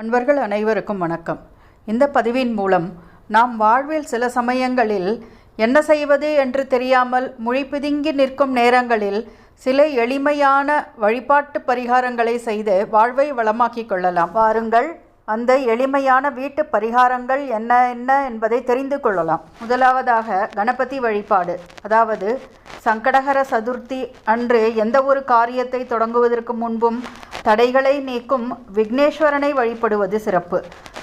அன்பர்கள் அனைவருக்கும் வணக்கம். இந்த பதிவின் மூலம் நாம் வாழ்வில் சில சமயங்களில் என்ன செய்வது என்று தெரியாமல் முழிப்பிதுங்கி நிற்கும் நேரங்களில் சில எளிமையான வழிபாட்டு பரிகாரங்களை செய்து வாழ்வை வளமாக்கிக் கொள்ளலாம். வாருங்கள், அந்த எளிமையான வீட்டு பரிகாரங்கள் என்ன என்பதை தெரிந்து கொள்ளலாம். முதலாவதாக கணபதி வழிபாடு, அதாவது சங்கடஹர சதுர்த்தி அன்று எந்த ஒரு காரியத்தை தொடங்குவதற்கு முன்பும் தடைகளை நீக்கும் விக்னேஸ்வரனை வழிபடுவது சிறப்பு.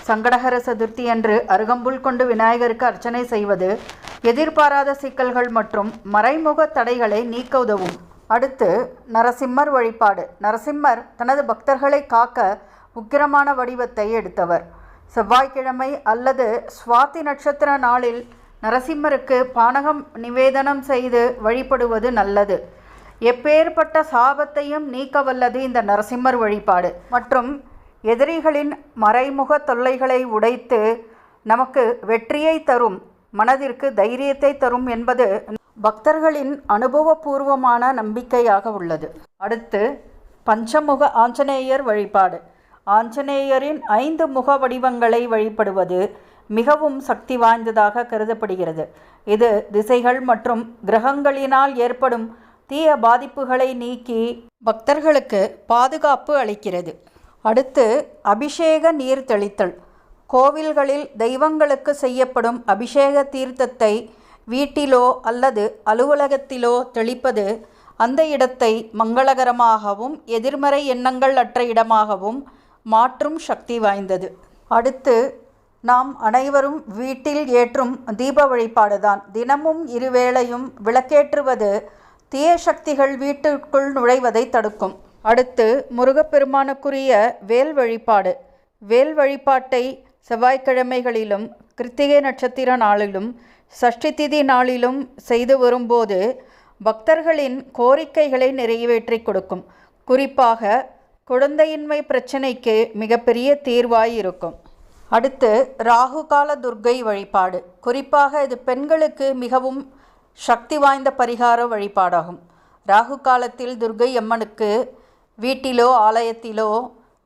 சங்கடஹர சதுர்த்தி அன்று அருகம்புல் கொண்டு விநாயகருக்கு அர்ச்சனை செய்வது எதிர்பாராத சிக்கல்கள் மற்றும் மறைமுக தடைகளை நீக்க உதவும். அடுத்து நரசிம்மர் வழிபாடு. நரசிம்மர் தனது பக்தர்களை காக்க உக்கிரமான வடிவத்தை எடுத்தவர். செவ்வாய்க்கிழமை அல்லது சுவாதி நட்சத்திர நாளில் நரசிம்மருக்கு பானகம் நிவேதனம் செய்து வழிபடுவது நல்லது. எப்பேற்பட்ட சாபத்தையும் நீக்க வல்லது இந்த நரசிம்மர் வழிபாடு. மற்றும் எதிரிகளின் மறைமுக தொல்லைகளை உடைத்து நமக்கு வெற்றியை தரும், மனதிற்கு தைரியத்தை தரும் என்பது பக்தர்களின் அனுபவபூர்வமான நம்பிக்கையாக உள்ளது. அடுத்து பஞ்சமுக ஆஞ்சநேயர் வழிபாடு. ஆஞ்சநேயரின் 5 முக வடிவங்களை வழிபடுவது மிகவும் சக்தி வாய்ந்ததாக கருதப்படுகிறது. இது திசைகள் மற்றும் கிரகங்களினால் ஏற்படும் தீய பாதிப்புகளை நீக்கி பக்தர்களுக்கு பாதுகாப்பு அளிக்கிறது. அடுத்து அபிஷேக நீர் தெளித்தல். கோவில்களில் தெய்வங்களுக்கு செய்யப்படும் அபிஷேக தீர்த்தத்தை வீட்டிலோ அல்லது அலுவலகத்திலோ தெளிப்பது அந்த இடத்தை மங்களகரமாகவும் எதிர்மறை எண்ணங்கள் அற்ற இடமாகவும் மாற்றும் சக்தி வாய்ந்தது. அடுத்து நாம் அனைவரும் வீட்டில் ஏற்றும் தீப வழிபாடுதான். தினமும் இருவேளையும் விளக்கேற்றுவது தீய சக்திகள் வீட்டுக்குள் நுழைவதை தடுக்கும். அடுத்து முருகப்பெருமானுக்குரிய வேல் வழிபாடு. வேல் வழிபாட்டை செவ்வாய்க்கிழமைகளிலும் கிருத்திகை நட்சத்திர நாளிலும் சஷ்டி திதி நாளிலும் செய்து வரும்போது பக்தர்களின் கோரிக்கைகளை நிறைவேற்றி கொடுக்கும். குறிப்பாக குழந்தையின்மை பிரச்சனைக்கு மிகப்பெரிய தீர்வாய் இருக்கும். அடுத்து ராகுகால துர்க்கை வழிபாடு. குறிப்பாக இது பெண்களுக்கு மிகவும் சக்தி வாய்ந்த பரிகார வழிபாடாகும். ராகு காலத்தில் துர்க்கை அம்மனுக்கு வீட்டிலோ ஆலயத்திலோ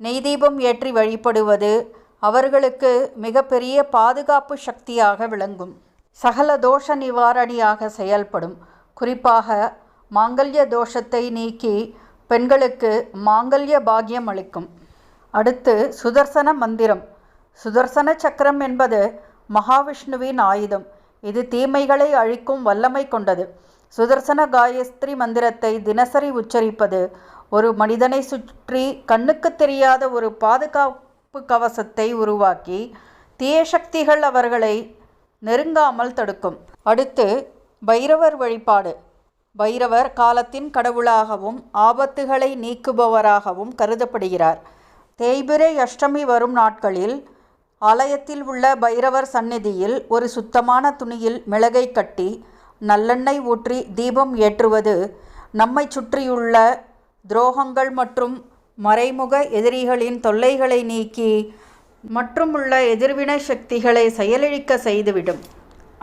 நெய் தீபம் ஏற்றி வழிபடுவது அவர்களுக்கு மிகப்பெரிய பாதுகாப்பு சக்தியாக விளங்கும். சகல தோஷ நிவாரணியாக செயல்படும். குறிப்பாக மாங்கல்ய தோஷத்தை நீக்கி பெண்களுக்கு மாங்கல்ய பாக்கியம் அளிக்கும். அடுத்து சுதர்சன மந்திரம். சுதர்சன சக்கரம் என்பது மகாவிஷ்ணுவின் ஆயுதம். இது தீமைகளை அழிக்கும் வல்லமை கொண்டது. சுதர்சன காயத்ரி மந்திரத்தை தினசரி உச்சரிப்பது ஒரு மனிதனை சுற்றி கண்ணுக்கு தெரியாத ஒரு பாதுகாப்பு கவசத்தை உருவாக்கி தீய சக்திகள் அவர்களை நெருங்காமல் தடுக்கும். அடுத்து பைரவர் வழிபாடு. பைரவர் காலத்தின் கடவுளாகவும் ஆபத்துகளை நீக்குபவராகவும் கருதப்படுகிறார். தேய்பிறை அஷ்டமி வரும் நாட்களில் ஆலயத்தில் உள்ள பைரவர் சந்நிதியில் ஒரு சுத்தமான துணியில் மிளகை கட்டி நல்லெண்ணெய் ஊற்றி தீபம் ஏற்றுவது நம்மை சுற்றியுள்ள துரோகங்கள் மற்றும் மறைமுக எதிரிகளின் தொல்லைகளை நீக்கி மற்றும் உள்ள எதிர்வினை சக்திகளை செயலிழக்க செய்துவிடும்.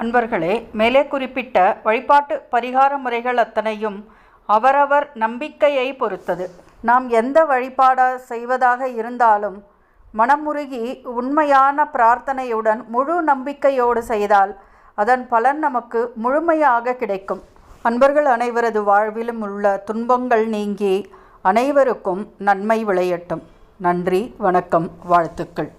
அன்பர்களே, மேலே குறிப்பிட்ட வழிபாட்டு பரிகார முறைகள் அத்தனையும் அவரவர் நம்பிக்கையை பொறுத்தது. நாம் எந்த வழிபாடு செய்வதாக இருந்தாலும் மனமுருகி உண்மையான பிரார்த்தனையுடன் முழு நம்பிக்கையோடு செய்தால் அதன் பலன் நமக்கு முழுமையாக கிடைக்கும். அன்பர்கள் அனைவரது வாழ்விலும் உள்ள துன்பங்கள் நீங்கி அனைவருக்கும் நன்மை விளையட்டும். நன்றி, வணக்கம், வாழ்த்துக்கள்.